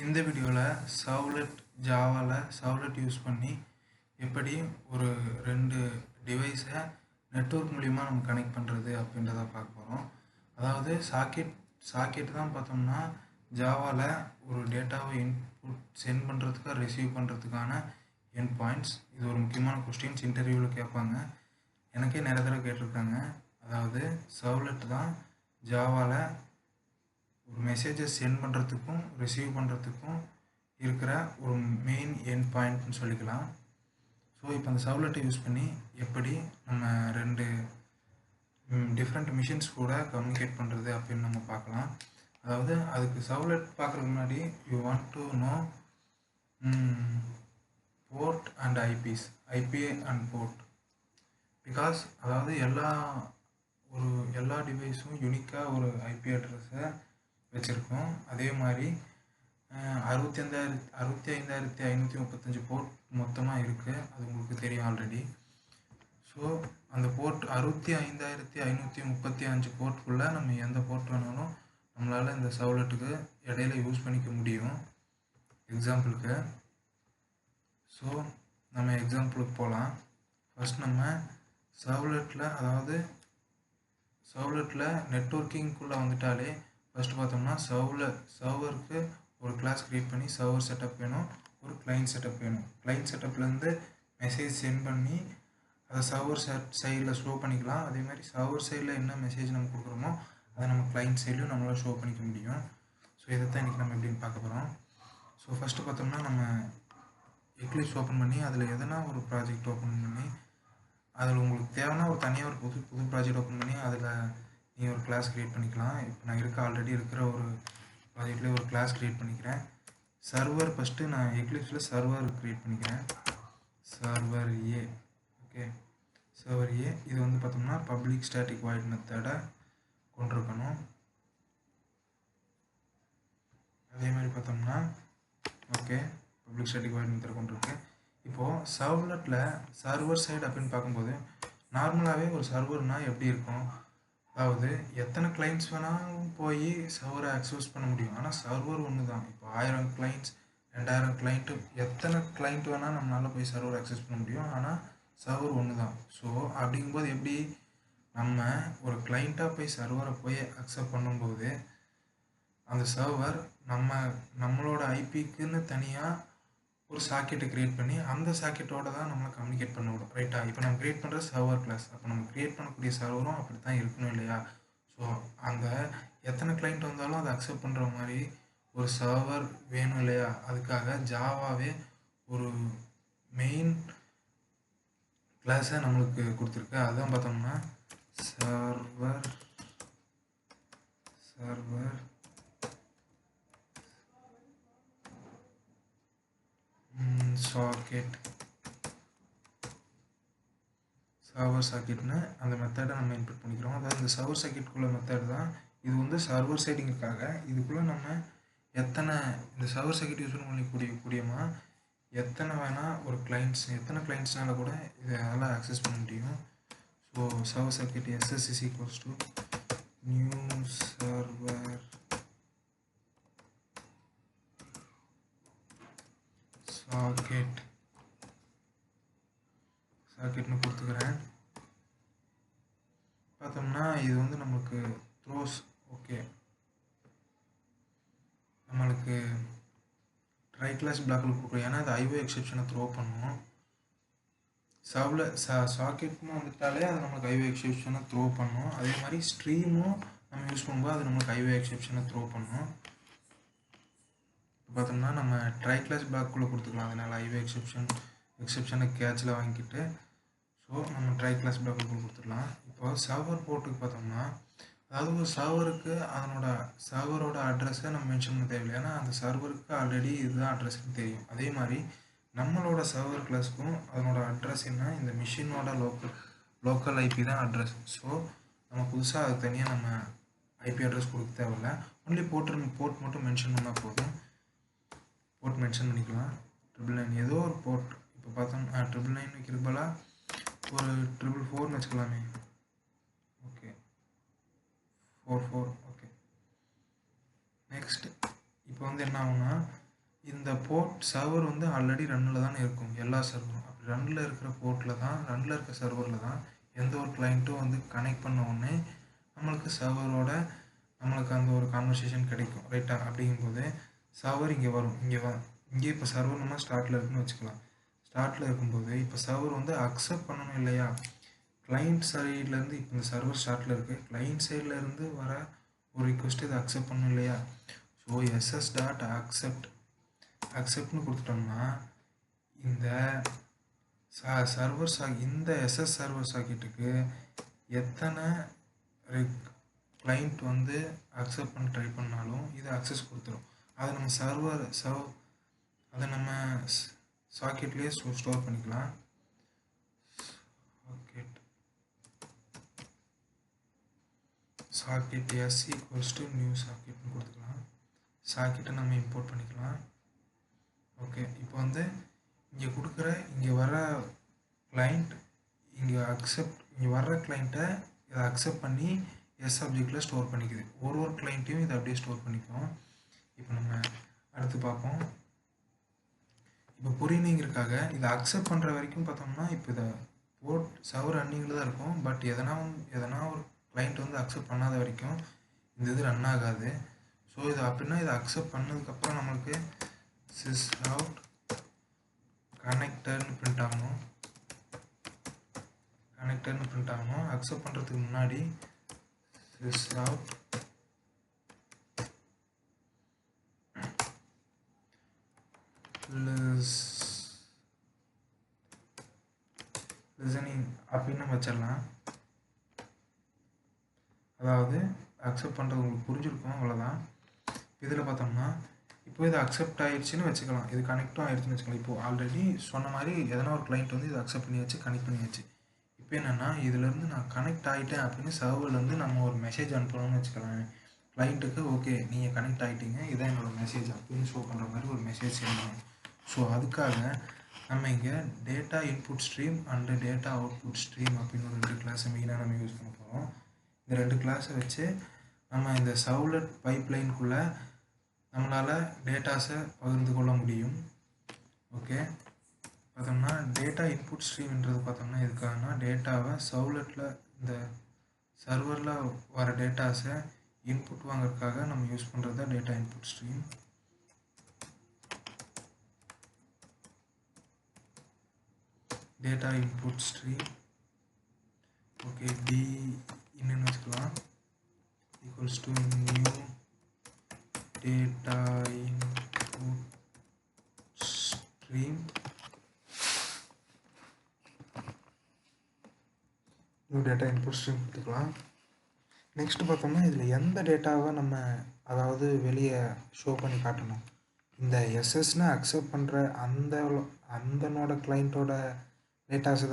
இந்த வீடியோவில் ஜாவாவில் servlet use பண்ணி எப்படி ஒரு 2 டிவைஸை நெட்வொர்க் மூலிமா நம்ம கனெக்ட் பண்ணுறது அப்படின்றத பார்க்க போகிறோம். அதாவது சாக்கெட் தான் பார்த்தோம்னா ஜாவாவில் ஒரு டேட்டாவை இன்புட் சென்ட் பண்ணுறதுக்கு ரிசீவ் பண்ணுறதுக்கான எண்ட் பாயிண்ட்ஸ். இது ஒரு முக்கியமான கொஸ்டின்ஸ் இன்டர்வியூவில் கேட்பாங்க. எனக்கே நிறைய தடவை கேட்டிருக்காங்க. அதாவது சர்வ்லெட் தான் ஜாவாவில் ஒரு மெசேஜை சென்ட் பண்ணுறதுக்கும் ரிசீவ் பண்ணுறதுக்கும் இருக்கிற ஒரு மெயின் எண்ட் பாயிண்ட்னு சொல்லிக்கலாம். ஸோ இப்போ அந்த சர்வ்லெட்டை யூஸ் பண்ணி எப்படி நம்ம 2 டிஃப்ரெண்ட் மிஷின்ஸ் கூட கம்யூனிகேட் பண்ணுறது அப்படின்னு நம்ம பார்க்கலாம். அதாவது அதுக்கு சர்வ்லெட் பார்க்குறதுக்கு முன்னாடி you want to know port and IP and port. Because அதாவது எல்லா டிவைஸும் யூனிக்காக ஒரு ஐபி அட்ரஸை வச்சுருக்கோம். அதே மாதிரி 65,535 போர்ட் மொத்தமாக இருக்குது. அது உங்களுக்கு தெரியும் ஆல்ரெடி. ஸோ அந்த போர்ட் 65,535 போர்ட்டுக்குள்ளே நம்ம எந்த போர்ட் வேணாலும் நம்மளால் இந்த சர்வ்லெட்டுக்கு இடையில யூஸ் பண்ணிக்க முடியும். எக்ஸாம்பிளுக்கு ஸோ நம்ம எக்ஸாம்பிளுக்கு போகலாம். ஃபஸ்ட் நம்ம சர்வ்லெட்டில் நெட்வொர்க்கிங்குள்ளே வந்துட்டாலே ஃபஸ்ட்டு பார்த்தோம்னா சர்வருக்கு ஒரு கிளாஸ் க்ரியேட் பண்ணி சர்வர் செட்டப் வேணும், ஒரு கிளைண்ட் செட்டப் வேணும். கிளைண்ட் செட்டப்லேருந்து மெசேஜ் சென்ட் பண்ணி அதை சர்வர் சைடில் ஷோ பண்ணிக்கலாம். அதே மாதிரி சர்வர் சைடில் என்ன மெசேஜ் நம்ம கொடுக்குறோமோ அதை நம்ம கிளைண்ட் சைட்லையும் நம்மளால் ஷோ பண்ணிக்க முடியும். ஸோ இதை தான் இன்றைக்கி நம்ம எப்படின்னு பார்க்க போகிறோம். ஸோ ஃபஸ்ட்டு பார்த்தோம்னா நம்ம எக்லிப்ஸ் ஓப்பன் பண்ணி அதில் எதனா ஒரு ப்ராஜெக்ட் ஓப்பன் பண்ணி அதில் உங்களுக்கு தேவைன்னா ஒரு தனியாக ஒரு புது ப்ராஜெக்ட் ஓப்பன் பண்ணி அதில் நீங்கள் ஒரு கிளாஸ் க்ரியேட் பண்ணிக்கலாம். இப்போ நான் ஆல்ரெடி இருக்கிற ஒரு ப்ராஜெக்ட்லேயே ஒரு கிளாஸ் க்ரியேட் பண்ணிக்கிறேன். சர்வர் ஃபஸ்ட்டு நான் எக்லிப்ஸில் சர்வர் க்ரியேட் பண்ணிக்கிறேன். சர்வர் ஏ. ஓகே, சர்வர் ஏ. இது வந்து பார்த்தோம்னா பப்ளிக் ஸ்டாட்டிக் வாய்ட் மெத்தடை கொண்டிருக்கணும். அதே மாதிரி பார்த்தோம்னா ஓகே, பப்ளிக் ஸ்டாட்டிக் வாய்ட் மெத்தடை கொண்டிருக்கு. இப்போது சர்வ்லெட்டில் சர்வர் சைடு அப்படின்னு பார்க்கும்போது நார்மலாகவே ஒரு சர்வர்னால் எப்படி இருக்கும்? அதாவது எத்தனை கிளைண்ட்ஸ் வேணாலும் போய் சர்வரை அக்சஸ் பண்ண முடியும். ஆனால் சர்வர் ஒன்று தான். இப்போ 1000 கிளைண்ட்ஸ் 2000 கிளைண்ட்டு எத்தனை கிளைண்ட் வேணால் நம்மளால் போய் சர்வர் அக்சஸ் பண்ண முடியும். ஆனால் சர்வர் ஒன்று தான். ஸோ அப்படிங்கும்போது எப்படி நம்ம ஒரு கிளைண்ட்டாக போய் சர்வரை போய் அக்செப்ட் பண்ணும்போது அந்த சர்வர் நம்மளோட ஐபிக்குன்னு தனியாக ஒரு சாக்கெட்டை க்ரியேட் பண்ணி அந்த சாக்கெட்டோட தான் நம்மளை கம்யூனிகேட் பண்ண விடும். ரைட்டா? இப்போ நம்ம க்ரியேட் பண்ணுற சர்வர் கிளாஸ். அப்போ நம்ம க்ரியேட் பண்ணக்கூடிய சர்வரும் அப்படி தான் இருக்கணும் இல்லையா? ஸோ அந்த எத்தனை கிளைண்ட் வந்தாலும் அதை அக்செப்ட் பண்ணுற மாதிரி ஒரு சர்வர் வேணும் இல்லையா? அதுக்காக ஜாவாவே ஒரு மெயின் கிளாஸை நம்மளுக்கு கொடுத்துருக்கு. அதுதான் பார்த்தோம்னா சர்வர் சாக்கெட்னு அந்த மெத்தடை நம்ம இன்புட் பண்ணிக்கிறோம். அதாவது இந்த சர்வர் சாக்கெட்டுக்குள்ள மெத்தட் தான் இது. வந்து சர்வர் சைடிங்காக இதுக்குள்ளே நம்ம இந்த சர்வர் சாக்கெட் யூஸ் பண்ணக்கூடியமா எத்தனை வேணால் ஒரு எத்தனை கிளைண்ட்ஸ்னால கூட இதெல்லாம் ஆக்சஸ் பண்ண முடியும். So server socket SS is equals to new server சாக்கெட்னு கொடுத்துக்கிறேன். பார்த்தோம்னா இது வந்து நமக்கு த்ரோஸ். ஓகே, நம்மளுக்கு ட்ரை கிளாஸ் பிளாக்கில் கொடுக்குறோம். ஏன்னா அது ஐஓ எக்ஸெப்ஷனை த்ரோ பண்ணுவோம். சாக்கெட்னு வந்துட்டாலே அது நம்மளுக்கு ஐஓ எக்ஸெப்ஷனை த்ரோ பண்ணும். அதே மாதிரி ஸ்ட்ரீமும் நம்ம யூஸ் பண்ணும்போது அது நம்மளுக்கு ஐஓ எக்ஸெப்ஷனை த்ரோ பண்ணும். பார்த்தோம்னா நம்ம ட்ரை கிளாஸ் பிளாக்குள்ளே கொடுத்துக்கலாம். அதனால் ஐஓ எக்ஸெப்ஷனை கேட்சில் வாங்கிக்கிட்டு ஸோ நம்ம ட்ரை கிளாஸ் பிளாக்குள்ளே கொடுத்துடலாம். இப்போ சர்வர் போர்ட்டுக்கு பார்த்தோம்னா அதாவது ஒரு சர்வருக்கு சர்வரோட அட்ரஸை நம்ம மென்ஷன் பண்ண தேவையில்லை. ஏன்னா அந்த சர்வருக்கு ஆல்ரெடி இதுதான் அட்ரஸ்ன்னு தெரியும். அதே மாதிரி நம்மளோட சர்வர் கிளாஸுக்கும் அதனோட அட்ரஸ் என்ன, இந்த மிஷினோட லோக்கல் ஐபி தான் அட்ரஸ். ஸோ நம்ம புதுசாக அது தனியாக நம்ம ஐபி அட்ரஸ் கொடுக்க தேவையில்லை. ஒன்லி போர்ட் மட்டும் மென்ஷன் பண்ணால் போதும். போர்ட் மென்ஷன் பண்ணிக்கலாம். 999 ஏதோ ஒரு போர்ட். இப்போ பார்த்தோம் 999 வைக்கிறது போல ஒரு 444 வச்சுக்கலாமே. ஓகே, 44. ஓகே, நெக்ஸ்ட் இப்போ வந்து என்ன ஆகும்னா இந்த போர்ட் சர்வர் வந்து ஆல்ரெடி ரன்னில் தானே இருக்கும் எல்லா சர்வரும். அப்படி ரன்னில் இருக்கிற போர்ட்டில் தான் ரன்னில் இருக்க சர்வரில் தான் எந்த ஒரு கிளைண்ட்டும் வந்து கனெக்ட் பண்ண உடனே நம்மளுக்கு சர்வரோட நம்மளுக்கு அந்த ஒரு கான்வர்சேஷன் கிடைக்கும் ரைட்டா. அப்படிங்கும்போது சர்வர் இங்கே வரும். இங்கே இப்போ சர்வர் நம்ம ஸ்டார்ட்டில் இருக்குன்னு வச்சுக்கலாம். ஸ்டார்ட்டில் இருக்கும்போது இப்போ சர்வர் வந்து அக்செப்ட் பண்ணணும் இல்லையா. கிளைண்ட் சைட்லேருந்து இப்போ இந்த சர்வர் ஸ்டார்ட்டில் இருக்குது. கிளைண்ட் சைட்லேருந்து வர ஒரு ரிக்வெஸ்ட் இதை அக்செப்ட் பண்ணணும் இல்லையா. ஸோ ss.accept கொடுத்துட்டோம்னா இந்த இந்த எஸ்எஸ் சர்வர் சாக்கெட்டுக்கு எத்தனை கிளைண்ட் வந்து அக்செப்ட் பண்ண ட்ரை பண்ணாலும் இது அக்சஸ் கொடுத்துரும். அதை நம்ம அதை நம்ம சாக்கெட்லேயே ஸ்டோர் பண்ணிக்கலாம். சாக்கெட் s = நியூ சாக்கெட்னு கொடுத்துக்கலாம். சாக்கெட்டை நம்ம இம்போர்ட் பண்ணிக்கலாம். ஓகே, இப்போ வந்து இங்கே வர கிளைண்ட் இங்கே வர்ற கிளைண்ட்டை இதை அக்செப்ட் பண்ணி எஸ் ஆப்ஜெக்டில் ஸ்டோர் பண்ணிக்குது. ஒரு கிளைண்ட்டையும் இதை அப்படியே ஸ்டோர் பண்ணிக்கும். இப்போ நம்ம அடுத்து பார்ப்போம். இப்போ புரியணுங்கிறதுக்காக இதை அக்செப்ட் பண்ணுற வரைக்கும் பார்த்தோம்னா இப்போ இதை போர்ட் சர்வர் ரன்னிங்கில் தான் இருக்கும். பட் எதனா ஒரு கிளைண்ட் வந்து அக்செப்ட் பண்ணாத வரைக்கும் இந்த இது ரன் ஆகாது. ஸோ இது அப்படின்னா இதை அக்செப்ட் பண்ணதுக்கப்புறம் நம்மளுக்கு sysout கனெக்டர்னு பிரிண்ட் ஆகணும். அக்செப்ட் பண்ணுறதுக்கு முன்னாடி sysout லிசனிங் அப்படின்னு நம்ம வச்சிடலாம். அதாவது அக்செப்ட் பண்ணுறது உங்களுக்கு புரிஞ்சிருக்கும், அவ்வளோதான். இதில் பார்த்தோம்னா இப்போ இது அக்செப்ட் ஆகிடுச்சின்னு வச்சுக்கலாம். இது கனெக்டும் ஆகிடுச்சின்னு வச்சுக்கலாம். இப்போது ஆல்ரெடி சொன்ன மாதிரி எதனா ஒரு கிளைண்ட் வந்து இதை அக்செப்ட் பண்ணியாச்சு, கனெக்ட் பண்ணியாச்சு. இப்போ என்னென்னா இதுலேருந்து நான் கனெக்ட் ஆகிட்டேன் அப்படின்னு சர்வர்லேருந்து நம்ம ஒரு மெசேஜ் அனுப்பணும்னு வச்சுக்கலாம். கிளைண்ட்டுக்கு ஓகே நீங்கள் கனெக்ட் ஆகிட்டீங்க, இதான் என்னோடய மெசேஜ் அப்படின்னு ஷோ பண்ணுற மாதிரி ஒரு மெசேஜ் சென்ட் பண்ணணும். ஸோ அதுக்காக நம்ம இங்கே data input stream and data output stream அப்படின்னு ஒரு 2 கிளாஸை மெயினாக நம்ம யூஸ் பண்ண போகிறோம். இந்த 2 கிளாஸை வச்சு நம்ம இந்த சவுலட் பைப்லைனுக்குள்ளே நம்மளால் டேட்டாஸை பகிர்ந்து கொள்ள முடியும். ஓகே, பார்த்தோம்னா டேட்டா இன்புட் ஸ்ட்ரீம்ன்றது பார்த்தோம்னா எதுக்காகனா டேட்டாவை சவுலட்டில் இந்த சர்வரில் வர டேட்டாஸை இன்புட் வாங்கிறதுக்காக நம்ம யூஸ் பண்ணுறது தான் data input stream. Data input stream okay D என்னன்னு வச்சுக்கலாம் equals to new data input stream கொடுத்துக்கலாம். நெக்ஸ்ட் பார்த்தோம்னா இதில் எந்த டேட்டாவை நம்ம அதாவது வெளியே ஷோ பண்ணி காட்டணும். இந்த எஸ்எஸ்ன்னு அக்செப்ட் பண்ணுற அந்தனோட கிளைண்ட்டோட டேட்டாஸை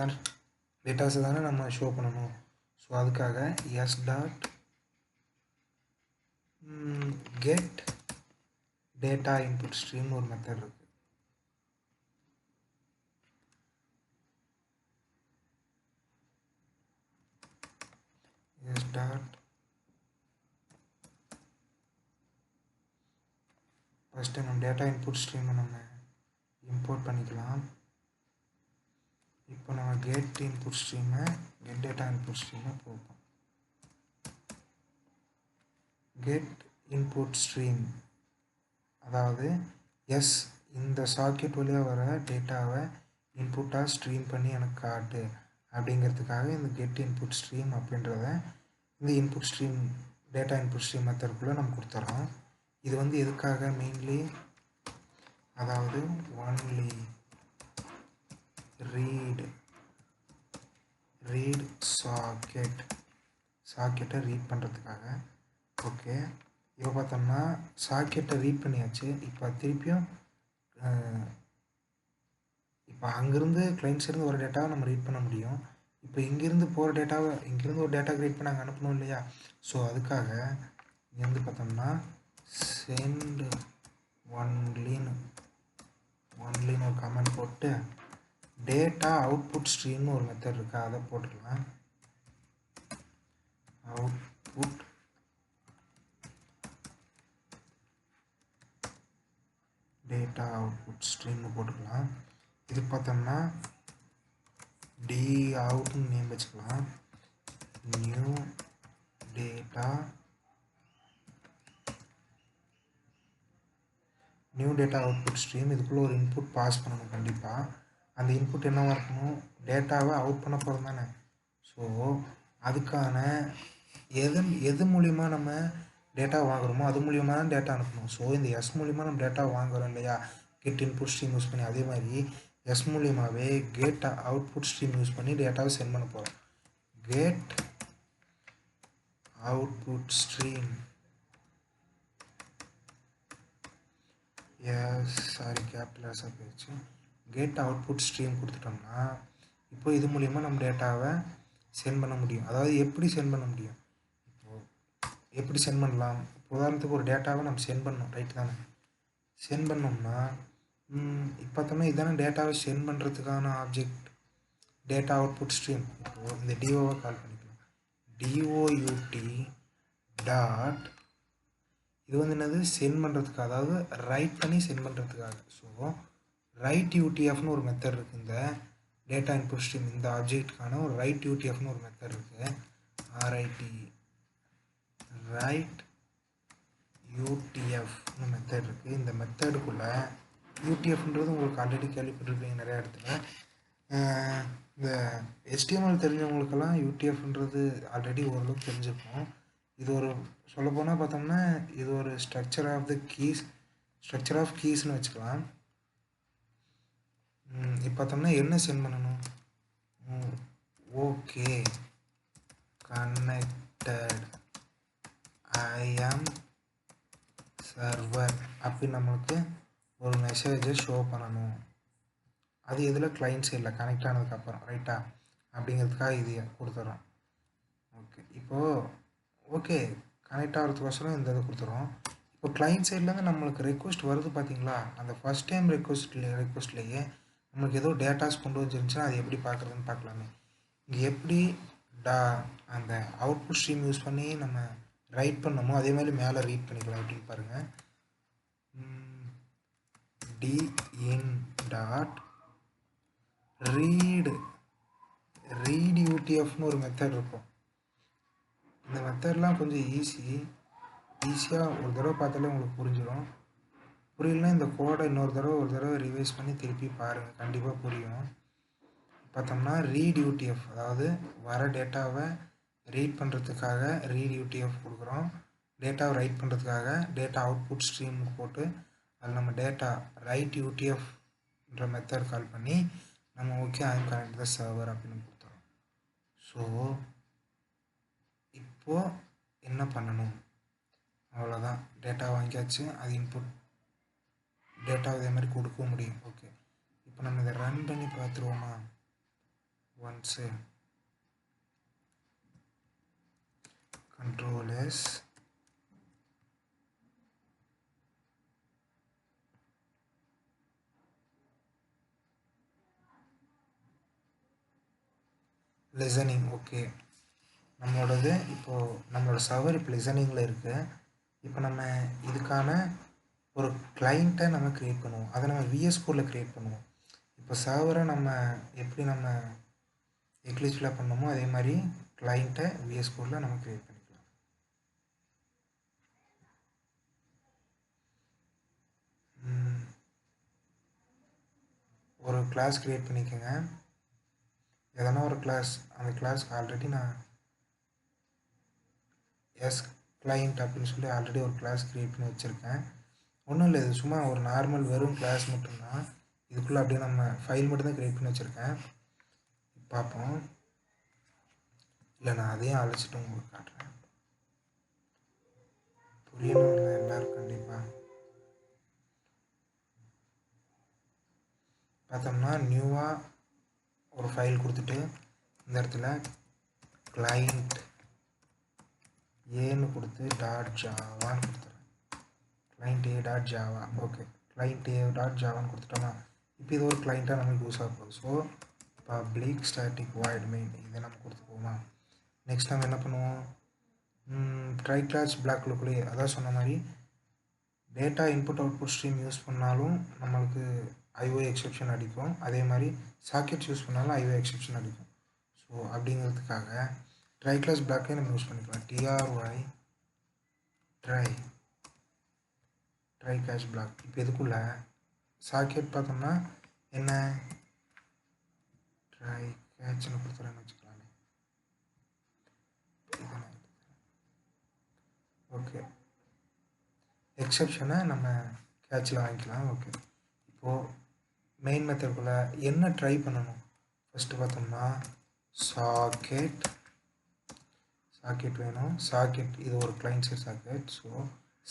தானே நம்ம ஷோ பண்ணணும். ஸோ அதுக்காக get டேட்டா இன்புட் ஸ்ட்ரீம்னு ஒரு மெத்தட் இருக்குது. ஃபஸ்ட்டு நம்ம டேட்டா இன்புட் ஸ்ட்ரீமை நம்ம இம்போர்ட் பண்ணிக்கலாம். இப்போ நம்ம கெட் டேட்டா இன்புட் ஸ்ட்ரீமை போப்போம். கெட் இன்புட் ஸ்ட்ரீம் அதாவது இந்த சாக்கெட் வழியாக வர டேட்டாவை இன்புட்டாக ஸ்ட்ரீம் பண்ணி எனக்கு காட்டு அப்படிங்கிறதுக்காக இந்த கெட் இன்புட் ஸ்ட்ரீம் அப்படின்றத இந்த input stream data input stream மெத்தடுக்குள்ளே நம்ம கொடுத்துட்றோம். இது வந்து எதுக்காக மெயின்லி அதாவது ஒன்லி ரீட் சாக்கெட்டை ரீட் பண்ணுறதுக்காக. ஓகே, இப்போ பார்த்தோம்னா சாக்கெட்டை ரீட் பண்ணியாச்சு. இப்போ திருப்பியும் இப்போ அங்கேருந்து கிளைண்ட்ஸ்லேருந்து ஒரு டேட்டாவை நம்ம ரீட் பண்ண முடியும். இப்போ இங்கேருந்து போகிற டேட்டாவை இங்கேருந்து ஒரு டேட்டா கிரியேட் பண்ணி அங்கே அனுப்பணும் இல்லையா. ஸோ அதுக்காக இங்கேருந்து பார்த்தோம்னா சென்ட் ஒன்லின்னு ஒரு கமெண்ட் போட்டு டேட்டா அவுட்புட் ஸ்ட்ரீம்னு ஒரு மெத்தட் இருக்குது, அதை போட்டுக்கலாம். அவுட்புட் டேட்டா அவுட்புட் ஸ்ட்ரீம்னு போட்டுக்கலாம். இது பார்த்தோம்னா டி அவுட்னு நேம் வச்சுக்கலாம். New data output stream. இதுக்குள்ளே ஒரு இன்புட் பாஸ் பண்ணணும் கண்டிப்பாக. அந்த இன்புட் என்னவாக இருக்கணும், டேட்டாவை அவுட் பண்ண போகிறோம் தானே. ஸோ அதுக்கான எது மூலிமா நம்ம டேட்டா வாங்குகிறோமோ அது மூலிமா தான் டேட்டா அனுப்பணும். ஸோ இந்த எஸ் மூலிமா நம்ம டேட்டா வாங்குகிறோம் இல்லையா, கெட் இன்புட் ஸ்ட்ரீம் யூஸ் பண்ணி, அதே மாதிரி எஸ் மூலியமாகவே கெட் அவுட்புட் ஸ்ட்ரீம் யூஸ் பண்ணி டேட்டாவை சென்ட் பண்ண போகிறோம். கெட் அவுட்புட் ஸ்ட்ரீம் கேபிட்டலாக போயிடுச்சு. கெட் அவுட்புட் ஸ்ட்ரீம் கொடுத்துட்டோம்னா இப்போ இது மூலிமா நம்ம டேட்டாவை சென்ட் பண்ண முடியும். அதாவது எப்படி சென்ட் பண்ண முடியும், இப்போது எப்படி சென்ட் பண்ணலாம், உதாரணத்துக்கு ஒரு டேட்டாவை நம்ம சென்ட் பண்ணோம், ரைட் தானே. சென்ட் பண்ணோம்னா இப்போ பார்த்தோம்னா இதான டேட்டாவை சென்ட் பண்ணுறதுக்கான ஆப்ஜெக்ட் டேட்டா அவுட்புட் ஸ்ட்ரீம். இப்போது இந்த டிஓவை கால் பண்ணிக்கலாம். டிஓயூடி டாட் இது வந்து என்னது, சென்ட் பண்ணுறதுக்காக, அதாவது ரைட் பண்ணி சென்ட் பண்ணுறதுக்காக. ஸோ ரைட் யூடிஎஃப்னு ஒரு மெத்தட் இருக்குது. இந்த டேட்டா இன்புட் ஸ்ட்ரீம் இந்த ஆப்ஜெக்ட்டுக்கான ஒரு ரைட் யூடிஎஃப்னு ஒரு மெத்தட் இருக்குது. ஆர்ஐடி ரைட் யூடிஎஃப்னு மெத்தட் இருக்குது. இந்த மெத்தடுக்குள்ளே யூடிஎஃப்ன்றது உங்களுக்கு ஆல்ரெடி கேள்விப்பட்டிருப்பீங்க நிறையா இடத்துல. இந்த HTML தெரிஞ்சவங்களுக்கெல்லாம் யூடிஎஃப்ன்றது ஆல்ரெடி ஓரளவுக்கு தெரிஞ்சிருக்கும். இது ஒரு சொல்லப்போனால் பார்த்தோம்னா இது ஒரு ஸ்ட்ரக்சர் ஆஃப் கீஸ்னு வச்சுக்கலாம். இப்போ பார்த்தோம்னா என்ன சென்ட் பண்ணணும், ஓகே கனெக்டட் ஐ ஆம் சர்வர் அப்படின்னு நம்மளுக்கு ஒரு மெசேஜை ஷோ பண்ணணும். அது எதில், கிளைண்ட் சைடில் கனெக்ட் ஆனதுக்கப்புறம், ரைட்டா, அப்படிங்கிறதுக்காக இது கொடுத்துட்றோம். ஓகே, இப்போது ஓகே கனெக்ட் ஆகிறதுக்கோசரம் இந்த இதை கொடுத்துறோம். இப்போ கிளைண்ட் சைட்லேருந்து நம்மளுக்கு ரெக்வஸ்ட் வருது பார்த்தீங்களா, அந்த ஃபஸ்ட் டைம் ரெக்வஸ்ட்லேயே நம்மளுக்கு ஏதோ டேட்டாஸ் கொண்டு வந்துருந்துச்சுன்னா அது எப்படி பார்க்குறதுன்னு பார்க்கலாமே. இங்கே எப்படி அந்த அவுட்புட் ஸ்ட்ரீம் யூஸ் பண்ணி நம்ம ரைட் பண்ணமோ அதே மாதிரி மேலே ரீட் பண்ணிக்கலாம். அப்படின்னு பாருங்கள், டிஇன் டாட் ரீட் யூடிஎஃப்னு ஒரு மெத்தட் இருக்கும். இந்த மெத்தட்லாம் கொஞ்சம் ஈஸியாக ஒரு தடவை பார்த்தாலே உங்களுக்கு புரிஞ்சிடும். புரியலன்னா இந்த கோடை ஒரு தடவை ரிவைஸ் பண்ணி திருப்பி பாருங்கள், கண்டிப்பாக புரியும். பார்த்தோம்னா ரீட் யூடிஎஃப், அதாவது வர டேட்டாவை ரீட் பண்ணுறதுக்காக ரீட் யூடிஎஃப் கொடுக்குறோம். டேட்டாவை ரைட் பண்ணுறதுக்காக டேட்டா அவுட்புட் ஸ்ட்ரீம் போட்டு அதில் நம்ம டேட்டா ரைட் யூடிஎஃப்ன்ற மெத்தட் கால் பண்ணி நம்ம okay I am connect the server அப்படின்னு கொடுத்துறோம். ஸோ இப்போது என்ன பண்ணணும், அவ்வளோதான். டேட்டா வாங்கியாச்சு, அது இன்புட் டேட்டா இதே மாதிரி கொடுக்க முடியும். ஓகே, இப்போ நம்ம இதை ரன் பண்ணி பார்த்துருவோமா. Once control S, listening. Okay, நம்மளோடது இப்போது நம்மளோட சர்வர் இப்போ லிசனிங்கில் இருக்குது. இப்போ நம்ம இதுக்கான ஒரு கிளைண்ட்டை நம்ம க்ரியேட் பண்ணுவோம். அதை நம்ம விஎஸ் கோடில் க்ரியேட் பண்ணுவோம். இப்போ சர்வரை நம்ம எப்படி நம்ம எக்லிப்ஸில் பண்ணோமோ அதே மாதிரி கிளைண்ட்டை விஎஸ் கோடில் நம்ம க்ரியேட் பண்ணிக்கலாம். ஒரு கிளாஸ் க்ரியேட் பண்ணிக்கோங்க, எதனா ஒரு கிளாஸ். அந்த கிளாஸ்க்கு ஆல்ரெடி நான் எஸ் கிளைண்ட் அப்படின்னு சொல்லி ஆல்ரெடி ஒரு கிளாஸ் க்ரியேட் பண்ணி வச்சுருக்கேன். ஒன்றும் இல்லை, இது சும்மா ஒரு நார்மல் வெறும் கிளாஸ் மட்டும்தான். இதுக்குள்ளே அப்படியே நம்ம ஃபைல் மட்டும்தான் க்ரியேட் பண்ணி வச்சுருக்கேன். பார்ப்போம். இல்லை, நான் அதையும் அழைச்சிட்டு உங்களுக்கு காட்டுறேன், புரியணும் இல்லை எல்லோரும் கண்டிப்பாக. பார்த்தோம்னா நியூவாக ஒரு ஃபைல் கொடுத்துட்டு இந்த இடத்துல கிளைண்ட் ஏன்னு கொடுத்து .javaன்னு கொடுத்துறேன். Client A dot Java. Okay, client A dot ஜாவான்னு கொடுத்துட்டோமா. இப்போ இது ஒரு கிளைண்ட்டாக நமக்கு யூஸ் ஆக போகுது. So public static void main இதை நம்ம கொடுத்துக்குவோமா. நெக்ஸ்ட் நம்ம என்ன பண்ணுவோம், ட்ரை கிளாஸ் பிளாக் லுக்குள்ளேயே அதான் சொன்ன மாதிரி data input output stream use பண்ணாலும் நம்மளுக்கு ஐஓ எக்ஸெப்ஷன் அடிக்கும், அதே மாதிரி சாக்கெட்ஸ் யூஸ் பண்ணாலும் ஐஓ எக்ஸெப்ஷன் அடிக்கும். ஸோ அப்படிங்கிறதுக்காக ட்ரை கிளாஸ் பிளாக்கே நம்ம யூஸ் பண்ணிக்கலாம். TRY try catch block. இப்போ இதுக்குள்ள சாக்கெட் பார்த்தோம்னா என்ன ட்ரை கேட்ச்னு கொடுத்துறேன்னு வச்சுக்கலாமே. ஓகே, எக்ஸெப்ஷனை நம்ம கேட்சில் வாங்கிக்கலாம். ஓகே, இப்போது மெயின் மெத்தடுக்குள்ளே என்ன ட்ரை பண்ணணும் ஃபஸ்ட்டு பார்த்தோம்னா சாக்கெட் வேணும். சாக்கெட் இது ஒரு கிளைண்ட் சைட் சாக்கெட். ஸோ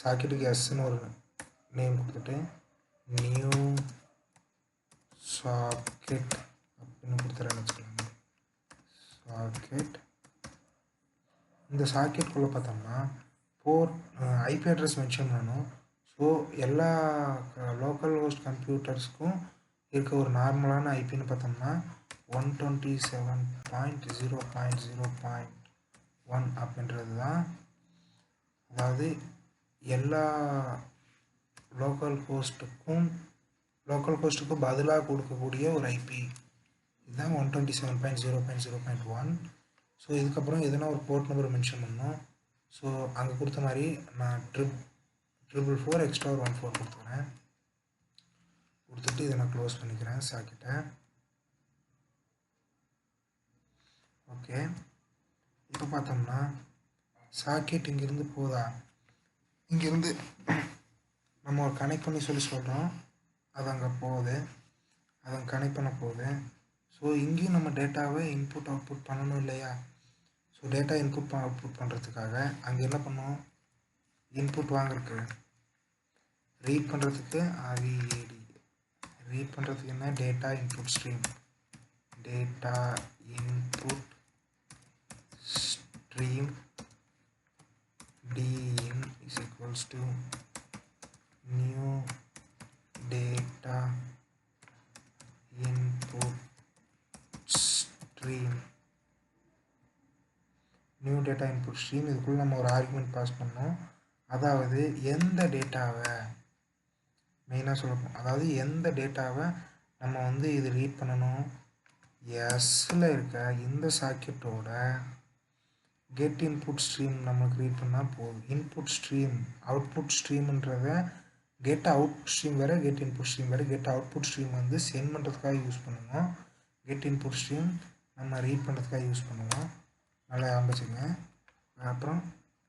சாக்கெட்டுக்கு எஸ்ன்னு ஒரு நேம் கொடுத்துட்டு நியூ சாக்கெட் அப்படின்னு கொடுத்துறேன்னு வச்சுக்கலாங்க. சாக்கெட் இந்த சாக்கெட்டுக்குள்ளே பார்த்தோம்னா போர்ட் ஐபி அட்ரஸ் மென்ஷன் பண்ணணும். ஸோ எல்லா லோக்கல் ஹோஸ்ட் கம்ப்யூட்டர்ஸ்க்கும் இருக்க ஒரு நார்மலான ஐபின்னு பார்த்தோம்னா 127.0.0.1 அப்படின்றது தான். அதாவது எல்லா லோக்கல் ஹோஸ்ட்டுக்கும் பதிலாக கொடுக்கக்கூடிய ஒரு ஐபி இதுதான் 127.0.0.1. ஸோ இதுக்கப்புறம் எதுனா ஒரு போர்ட் நம்பர் மென்ஷன் பண்ணணும். ஸோ அங்கே கொடுத்த மாதிரி நான் 444 எக்ஸ்ட்ரா ஒரு 14 கொடுத்துக்கிறேன். கொடுத்துட்டு இதை நான் க்ளோஸ் பண்ணிக்கிறேன் சாக்கெட்டை. ஓகே, இப்போ பார்த்தோம்னா சாக்கெட் இங்கேருந்து போதா, இங்கேருந்து நம்ம ஒரு கனெக்ட் பண்ணி சொல்கிறோம், அது அங்கே போகுது, அதை கனெக்ட் பண்ண போகுது. ஸோ இங்கேயும் நம்ம டேட்டாவை இன்புட் அவுட்புட் பண்ணணும் இல்லையா. ஸோ டேட்டா இன்புட் அவுட்புட் பண்ணுறதுக்காக அங்கே என்ன பண்ணோம், இன்புட் வாங்குறதுக்கு ரீட் பண்ணுறதுக்கு READ, ரீட் பண்ணுறதுக்கு என்ன data input stream DIN is equals to new data input stream. New data input stream இதுக்குள்ளே நம்ம ஒரு ஆர்குமெண்ட் பாஸ் பண்ணோம். அதாவது எந்த டேட்டாவை மெயினாக சொல்லணும், அதாவது எந்த டேட்டாவை நம்ம வந்து இது ரீட் பண்ணணும், எஸ்ஸில் இருக்க இந்த சாக்கெட்டோட கெட் இன்புட் ஸ்ட்ரீம் நம்மளுக்கு ரீட் பண்ணால் போதும். இன்புட் ஸ்ட்ரீம் அவுட்புட் ஸ்ட்ரீம்ன்றத கெட் அவுட்புட் ஸ்ட்ரீம் வேறு, கெட் இன்புட் ஸ்ட்ரீம் வேறு. கெட் அவுட்புட் ஸ்ட்ரீம் வந்து சென்ட் பண்ணுறதுக்காக யூஸ் பண்ணுவோம், கெட் இன்புட் ஸ்ட்ரீம் நம்ம ரீட் பண்ணுறதுக்காக யூஸ் பண்ணுவோம். நல்லா ஆரம்பிச்சுங்க. அப்புறம்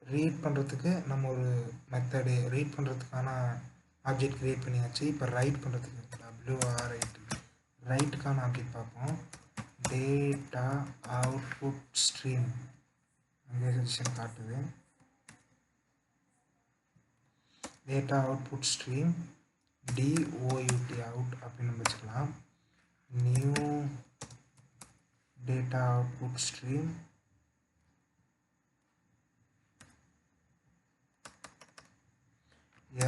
ரீட் பண்ணுறதுக்கு நம்ம ஒரு மெத்தடு, ரீட் பண்ணுறதுக்கான ஆப்ஜெக்ட் க்ரியேட் பண்ணியாச்சு. இப்போ ரைட் பண்ணுறதுக்கு ரைட்டுக்கான ஆப்ஜெக்ட் பார்ப்போம். டேட்டா அவுட்புட் ஸ்ட்ரீம் அங்கே சஜஷன் காட்டுது. Data output stream DOUT out அப்படின்னு வச்சுக்கலாம். New data output stream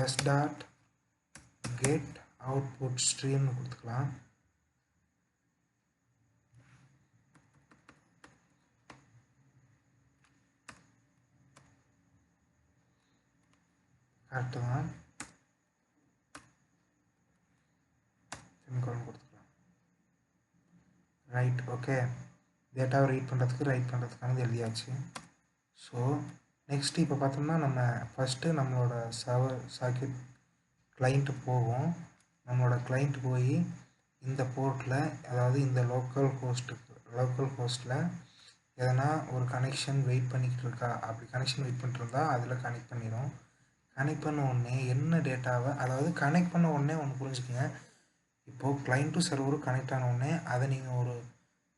s dot get output ஸ்ட்ரீம்னு கொடுத்துக்கலாம். கரெக்டு தான், செமிகோலன் கொடுத்துக்கலாம். ரைட். ஓகே, டேட்டாவை ரீட் பண்ணுறதுக்கு ரைட் பண்ணுறதுக்கானது எழுதியாச்சு. ஸோ நெக்ஸ்ட்டு இப்போ பார்த்தோம்னா நம்ம ஃபஸ்ட்டு நம்மளோட சர்வர் சாக்கெட் கிளைண்ட்டு போவோம். நம்மளோட கிளைண்ட் போய் இந்த போர்ட்டில், அதாவது இந்த லோக்கல் ஹோஸ்ட்டில் எதனா ஒரு கனெக்ஷன் வெயிட் பண்ணிக்கிட்டு இருக்கா, அப்படி கனெக்ஷன் வெயிட் பண்ணிட்டுருந்தா அதில் கனெக்ட் பண்ணிடும். கனெக்ட் பண்ண உடனே என்ன டேட்டாவை, அதாவது கனெக்ட் பண்ண உடனே ஒன்று புரிஞ்சுக்கங்க, இப்போது கிளைண்ட் டு சர்வரும் கனெக்ட் ஆன உடனே அதை நீங்கள் ஒரு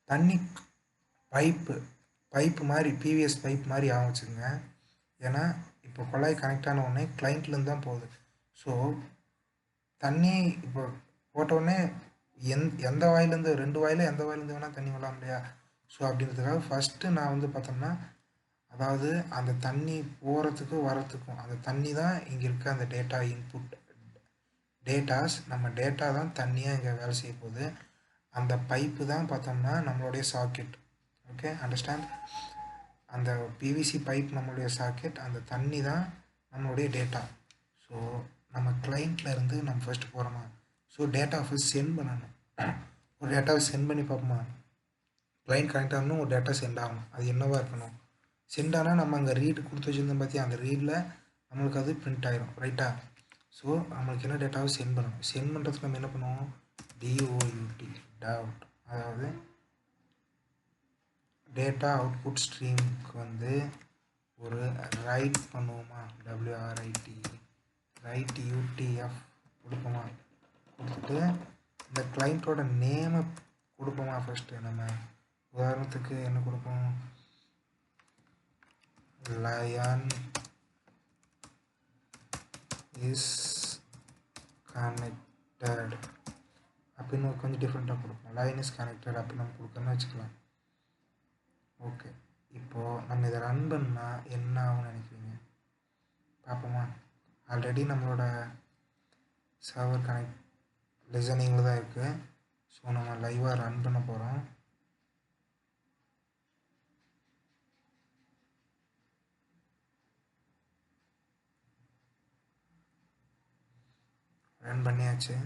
தண்ணி பைப்பு மாதிரி பிவிஎஸ் பைப் மாதிரி ஆரம்பிச்சுங்க. ஏன்னா இப்போ குழாய் கனெக்ட் ஆன உடனே கிளைண்ட்லேருந்து தான் போகுது. ஸோ தண்ணி இப்போ போட்டவுடனே எந்த வாயிலேருந்து, 2 வாயில் எந்த வாயிலேருந்து வேணால் தண்ணி விடலாம் இல்லையா. ஸோ அப்படின்றதுக்காக ஃபஸ்ட்டு நான் வந்து பார்த்தோம்னா, அதாவது அந்த தண்ணி போகிறதுக்கு வரத்துக்கும் அந்த தண்ணி தான் இங்கே இருக்க அந்த டேட்டா இன்புட் டேட்டாஸ். நம்ம டேட்டா தான் தண்ணியாக இங்கே வேலை செய்ய போகுது. அந்த பைப்பு தான் பார்த்தோம்னா நம்மளுடைய சாக்கெட். Okay, understand. அந்த பிவிசி பைப் நம்மளுடைய சாக்கெட், அந்த தண்ணி தான் நம்மளுடைய டேட்டா. ஸோ நம்ம கிளைண்ட்டில் இருந்து நம்ம ஃபஸ்ட்டு போகிறோமா, ஸோ டேட்டா ஃபஸ்ட் சென்ட் பண்ணணும். ஒரு டேட்டாவை சென்ட் பண்ணி பார்ப்போமா, கிளைண்ட் கனெக்ட் ஆகணும், ஒரு டேட்டா சென்ட் ஆகணும். அது என்னவாக இருக்கணும், சென்ட் ஆனால் நம்ம அங்கே ரீடு கொடுத்து வச்சுருந்தோம் பார்த்தியா, அந்த ரீடில் நம்மளுக்கு அது பிரிண்ட் ஆகிரும் ரைட்டா. ஸோ நம்மளுக்கு என்ன டேட்டாவை சென்ட் பண்ணணும், சென்ட் பண்ணுறதுக்கு நம்ம என்ன பண்ணுவோம், DOUT டவுட், அதாவது டேட்டா அவுட்புட் ஸ்ட்ரீமுக்கு வந்து ஒரு ரைட் பண்ணுவோமா, WRIT ரைட் UTF கொடுப்போமா, கொடுத்துட்டு இந்த கிளைண்ட்டோட நேமை கொடுப்போமா. ஃபஸ்ட்டு நம்ம உதாரணத்துக்கு என்ன கொடுப்போம், லயன் இஸ் கனெக்டட் அப்படின்னு கொஞ்சம் டிஃப்ரெண்ட்டாக கொடுப்போம். லயன் இஸ் கனெக்டட் அப்படின்னு நம்ம கொடுக்கணும்னு வச்சுக்கலாம். ஓகே, இப்போது நம்ம இதை ரன் பண்ணால் என்ன ஆகும்னு நினைக்கிறீங்க பார்ப்போமா. ஆல்ரெடி நம்மளோட சர்வர் கனெக்ட் லிசனிங்கில் தான் இருக்குது. ஸோ நம்ம லைவாக ரன் பண்ண போகிறோம். ரன் பண்ணியாச்சு.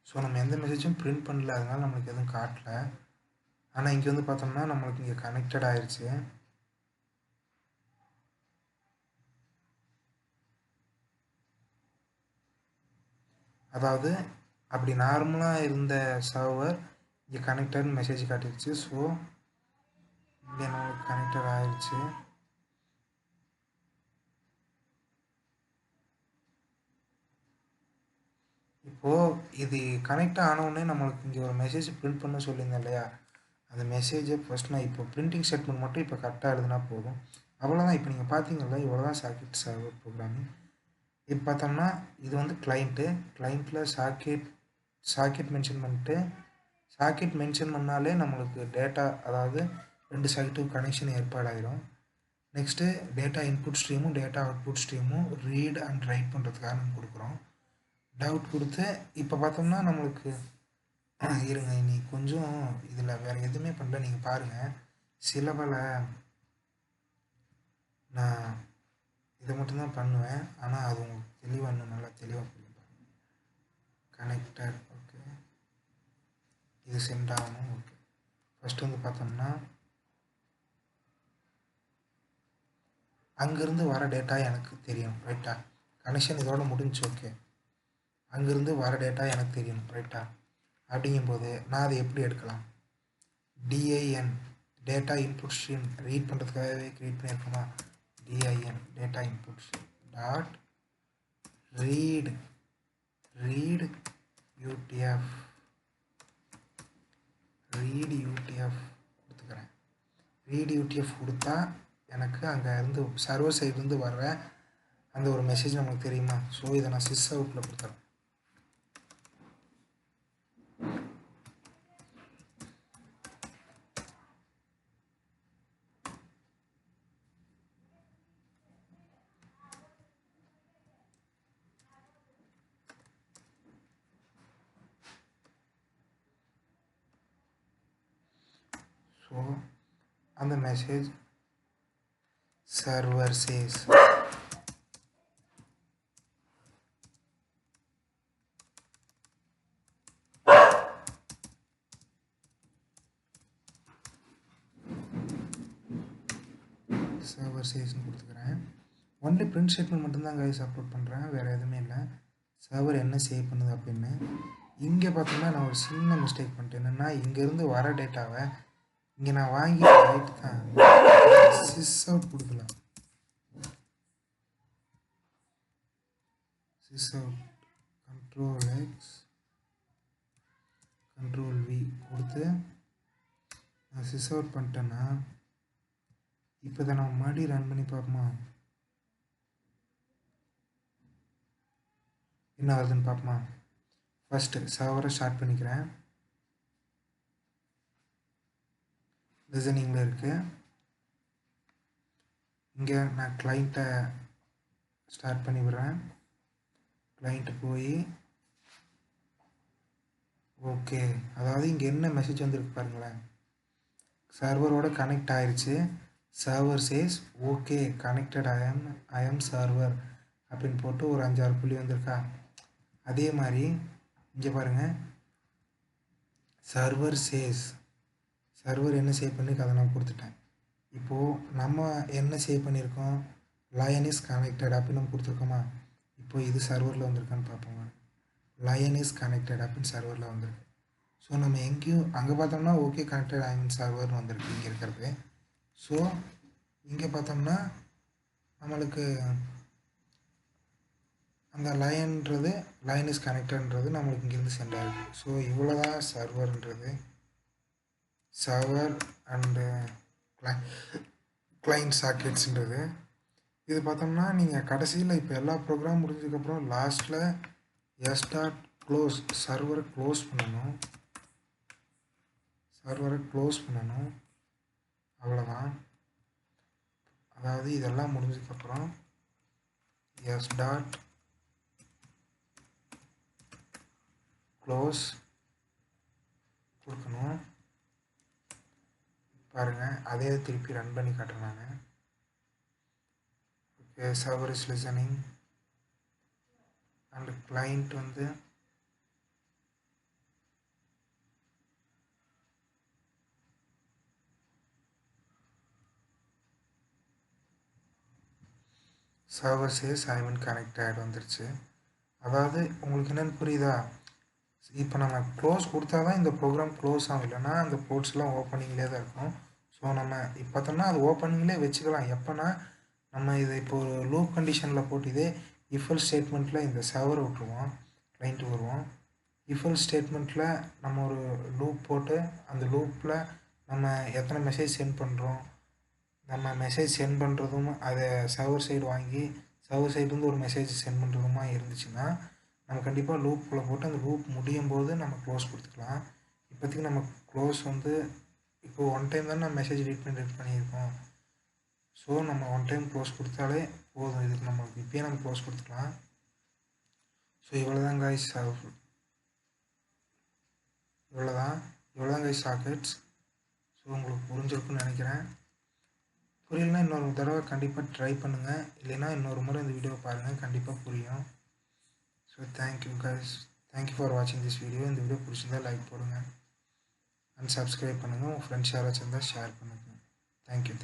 ஸோ நம்ம எந்த மெசேஜும் பிரிண்ட் பண்ணல, அதனால நம்மளுக்கு எதுவும் காட்டல. ஆனால் இங்கே வந்து பார்த்தோம்னா நம்மளுக்கு இங்கே கனெக்டட் ஆயிடுச்சு. அதாவது அப்படி நார்மலாக இருந்த சர்வர் இங்கே கனெக்டட் மெசேஜ் காட்டிடுச்சு. ஸோ இங்கே நம்மளுக்கு கனெக்டட் ஆயிடுச்சு. இப்போது இது கனெக்ட் ஆனவுடனே நம்மளுக்கு இங்கே ஒரு மெசேஜ் பிரிண்ட் பண்ண சொல்லியிருந்தேன் இல்லையா, அந்த மெசேஜை ஃபஸ்ட் நான் இப்போ பிரிண்டிங் ஸ்டேட்மெண்ட் மட்டும் இப்போ கரெக்டாக எழுதுனா போதும். அவ்வளோதான். இப்போ நீங்கள் பார்த்தீங்கல்ல, இவ்வளோ தான் சாக்கெட் சர்வர் ப்ரோக்ராமிங். இப்போ பார்த்தோம்னா இது வந்து கிளைண்ட்டில் சாக்கெட் மென்ஷன் பண்ணிட்டு, சாக்கெட் மென்ஷன் பண்ணாலே நம்மளுக்கு டேட்டா, அதாவது 2 சாக்கெட்டுக்கு கனெக்ஷன் ஏற்பாடாயிரும். நெக்ஸ்ட்டு டேட்டா இன்புட் ஸ்ட்ரீமும் டேட்டா அவுட்புட் ஸ்ட்ரீமும் ரீட் அண்ட் ரைட் பண்ணுறதுக்காக நம்ம கொடுக்குறோம். டவுட் கொடுத்து இப்போ பார்த்தோம்னா நம்மளுக்கு இருங்க, நீ கொஞ்சம் இதில் வேறு எதுவுமே பண்ணல, நீங்கள் பாருங்கள். சில பல நான் இதை மட்டும்தான் பண்ணுவேன், ஆனால் அது உங்களுக்கு தெளிவாக இன்னும் நல்லா தெளிவாக புரியும். கனெக்டட், ஓகே, இது சென்ட் ஆகணும். ஓகே, ஃபஸ்ட்டு வந்து பார்த்தோம்னா அங்கேருந்து வர டேட்டா எனக்கு தெரியும் ரைட்டா. கனெக்ஷன் இதோட முடிஞ்சு. ஓகே, அங்கேருந்து வர டேட்டா எனக்கு தெரியணும் ரைட்டா. அப்படிங்கும்போது நான் அதை எப்படி எடுக்கலாம், DIN data input stream read பண்ணுறதுக்காகவே க்ரியேட் பண்ணியிருக்கோமா. DIN data input stream dot read UTF கொடுத்துக்கிறேன். ரீட் UTF கொடுத்தா எனக்கு அங்கே இருந்து சர்வர் சைட்லேருந்து வர்ற அந்த ஒரு மெசேஜ் நமக்கு தெரியுமா. ஸோ இதை நான் சிஸ் அவுட்டில் கொடுத்துறேன். ஸோ அந்த மெசேஜ் server says server saysன்னு கொடுத்துக்கிறேன். ஒன்லி பிரிண்ட் ஸ்டேட்மெண்ட் மட்டும்தான் கைஸ் அப்லோட் பண்ணுறேன், வேறு எதுவுமே இல்லை. சர்வர் என்ன சேவ் பண்ணுது அப்படின்னு இங்கே பார்த்தோம்னா நான் ஒரு சின்ன மிஸ்டேக் பண்ணிட்டேன். என்னென்னா இங்கேருந்து வர டேட்டாவை இங்கே நான் வாங்கி ரைட் தான் சிஸ் அவுட் கொடுக்கலாம். சிஸ் அவுட் Ctrl+X Ctrl+V கொடுத்து நான் சிஸ் அவுட் பண்ணிட்டேன்னா இப்போ இதை நான் மறுபடியும் ரன் பண்ணி பார்ப்போமா, என்ன ஆகுதுன்னு பார்ப்போமா. ஃபஸ்ட்டு சர்வரை ஸ்டார்ட் பண்ணிக்கிறேன். லிசனிங்கில் இருக்குது. இங்கே நான் கிளைண்ட்டை ஸ்டார்ட் பண்ணி விடுறேன். கிளைண்ட்டு போய் ஓகே, அதாவது இங்கே என்ன மெசேஜ் வந்துருக்கு பாருங்களேன், சர்வரோட கனெக்ட் ஆயிடுச்சு. Server says okay connected I'm server அப்படின்னு போட்டு ஒரு 5-6 புள்ளி வந்திருக்கா. அதே மாதிரி இங்கே பாருங்கள், சர்வர் சேஸ் சர்வர் என்ன சேவ் பண்ணி அதை நான் கொடுத்துட்டேன். இப்போது நம்ம என்ன சேவ் பண்ணியிருக்கோம், லயன் இஸ் கனெக்டட் அப்படின்னு நம்ம கொடுத்துருக்கோமா. இப்போ இது சர்வரில் வந்திருக்கான்னு பார்ப்போங்க. லயன் இஸ் கனெக்டட் அப்படின்னு சர்வரில் வந்திருக்கு. ஸோ நம்ம எங்கேயும் அங்கே பார்த்தோம்னா ஓகே கனெக்டட் ஐஎம் சர்வர்னு வந்திருக்கு இங்கே இருக்கிறது. ஸோ இங்கே பார்த்தோம்னா நம்மளுக்கு அந்த லயன் இஸ் கனெக்டட்ன்றது நம்மளுக்கு இங்கேருந்து சென்ட் ஆகிருக்கு. ஸோ இவ்வளோ தான் சர்வர்ன்றது. சர்வர் அண்டு கிளைண்ட் சாக்கெட்ஸ்ன்றது. இது பார்த்தோம்னா நீங்கள் கடைசியில் இப்போ எல்லா ப்ரோக்ராம் முடிஞ்சதுக்கப்புறம் லாஸ்ட்டில் s.close சர்வரை க்ளோஸ் பண்ணணும். அவ்வளோதான். அதாவது இதெல்லாம் முடிஞ்சதுக்கப்புறம் s.close கொடுக்கணும். பாருங்கள், அதே திருப்பி ரன் பண்ணி காட்டுறேன் நான். Okay, server is listening and client வந்து சர்வர் சேஸ் ஐஎம் கனெக்டட் வந்துருச்சு. அதாவது உங்களுக்கு என்னென்னு புரியுதா, இப்போ நம்ம க்ளோஸ் கொடுத்தா தான் இந்த ப்ரோக்ராம் க்ளோஸ் ஆகும், இல்லைன்னா அந்த போர்ட்ஸ்லாம் ஓப்பனிங்லேயே தான் இருக்கும். ஸோ நம்ம இப்போ பார்த்தோம்னா அது ஓப்பனிங்லேயே வச்சுக்கலாம். எப்போனா நம்ம இதை இப்போ ஒரு லூப் கண்டிஷனில் போட்டு இதே இஃபல் ஸ்டேட்மெண்ட்டில் இந்த சர்வர் விட்டுருவோம், கிளைண்ட்டு வருவோம். இஃபல் ஸ்டேட்மெண்ட்டில் நம்ம ஒரு லூப் போட்டு அந்த லூப்பில் நம்ம எத்தனை மெசேஜ் சென்ட் பண்ணுறோம், நம்ம மெசேஜ் சென்ட் பண்ணுறதும் அதை சர்வர் சைடு வாங்கி சர்வர் சைடுலேருந்து ஒரு மெசேஜ் சென்ட் பண்ணுறதுமா இருந்துச்சுன்னா நம்ம கண்டிப்பாக லூப்புக்குள்ளே போட்டு அந்த லூப் முடியும் போது நம்ம க்ளோஸ் கொடுத்துக்கலாம். இப்போதைக்கு நம்ம க்ளோஸ் வந்து இப்போது ஒன் டைம் தான் நம்ம மெசேஜ் ரீட் பண்ணியிருக்கோம். ஸோ நம்ம ஒன் டைம் க்ளோஸ் கொடுத்தாலே போதும். இதுக்கு நம்மளுக்கு இப்போயே நம்ம க்ளோஸ் கொடுத்துக்கலாம். ஸோ இவ்வளோதான் கைஸ் சாக்கெட்ஸ். ஸோ உங்களுக்கு புரிஞ்சிருக்குன்னு நினைக்கிறேன். புரியலன்னா இன்னொரு தடவை கண்டிப்பாக ட்ரை பண்ணுங்கள், இல்லைன்னா இன்னொரு முறை இந்த வீடியோவை பாருங்கள், கண்டிப்பாக புரியும். So thank you guys, thank you for வாட்சிங் திஸ் வீடியோ. இந்த வீடியோ பிடிச்சிருந்தால் லைக் போடுங்க அண்ட் சப்ஸ்கிரைப் பண்ணுங்கள். உங்கள் ஃப்ரெண்ட்ஸ் யாராச்சும் இருந்தால் ஷேர் பண்ணுங்கள். தேங்க்யூ.